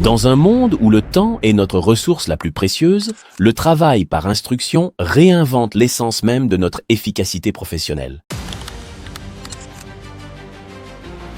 Dans un monde où le temps est notre ressource la plus précieuse, le travail par instruction réinvente l'essence même de notre efficacité professionnelle.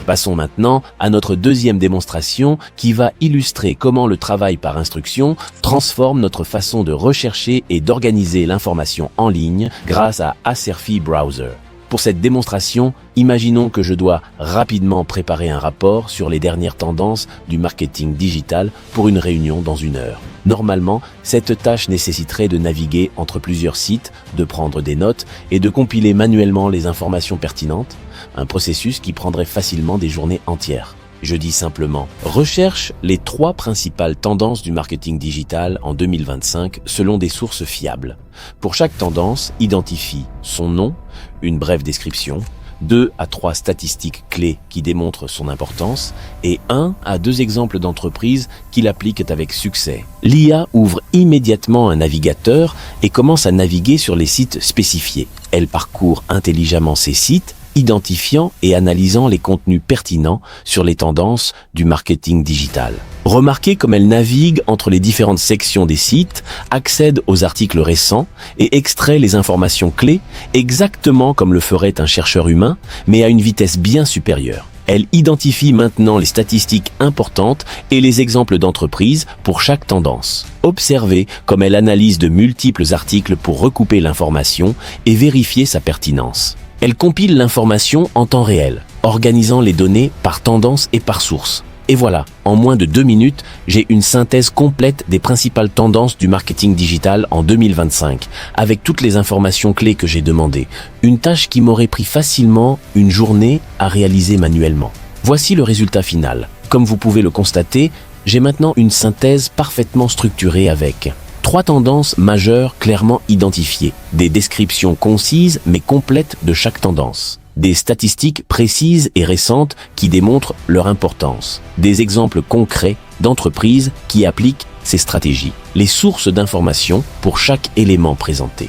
Passons maintenant à notre deuxième démonstration qui va illustrer comment le travail par instruction transforme notre façon de rechercher et d'organiser l'information en ligne grâce à Aserfi Browser. Pour cette démonstration, imaginons que je dois rapidement préparer un rapport sur les dernières tendances du marketing digital pour une réunion dans 1 heure. Normalement, cette tâche nécessiterait de naviguer entre plusieurs sites, de prendre des notes et de compiler manuellement les informations pertinentes, un processus qui prendrait facilement des journées entières. Je dis simplement, recherche les 3 principales tendances du marketing digital en 2025 selon des sources fiables. Pour chaque tendance, identifie son nom, une brève description, 2 à 3 statistiques clés qui démontrent son importance et 1 à 2 exemples d'entreprises qui l'appliquent avec succès. L'IA ouvre immédiatement un navigateur et commence à naviguer sur les sites spécifiés. Elle parcourt intelligemment ces sites, identifiant et analysant les contenus pertinents sur les tendances du marketing digital. Remarquez comme elle navigue entre les différentes sections des sites, accède aux articles récents et extrait les informations clés exactement comme le ferait un chercheur humain, mais à une vitesse bien supérieure. Elle identifie maintenant les statistiques importantes et les exemples d'entreprises pour chaque tendance. Observez comme elle analyse de multiples articles pour recouper l'information et vérifier sa pertinence. Elle compile l'information en temps réel, organisant les données par tendance et par source. Et voilà, en moins de 2 minutes, j'ai une synthèse complète des principales tendances du marketing digital en 2025, avec toutes les informations clés que j'ai demandées. Une tâche qui m'aurait pris facilement 1 journée à réaliser manuellement. Voici le résultat final. Comme vous pouvez le constater, j'ai maintenant une synthèse parfaitement structurée avec 3 tendances majeures clairement identifiées, des descriptions concises mais complètes de chaque tendance, des statistiques précises et récentes qui démontrent leur importance, des exemples concrets d'entreprises qui appliquent ces stratégies, les sources d'informations pour chaque élément présenté.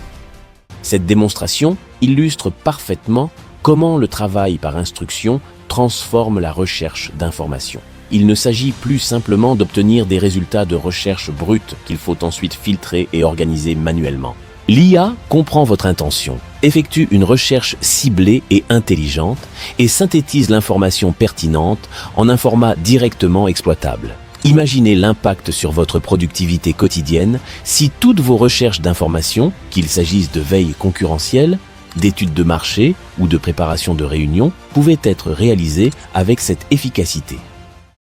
Cette démonstration illustre parfaitement comment le travail par instruction transforme la recherche d'informations. Il ne s'agit plus simplement d'obtenir des résultats de recherche brutes qu'il faut ensuite filtrer et organiser manuellement. L'IA comprend votre intention, effectue une recherche ciblée et intelligente et synthétise l'information pertinente en un format directement exploitable. Imaginez l'impact sur votre productivité quotidienne si toutes vos recherches d'informations, qu'il s'agisse de veille concurrentielle, d'études de marché ou de préparation de réunions, pouvaient être réalisées avec cette efficacité.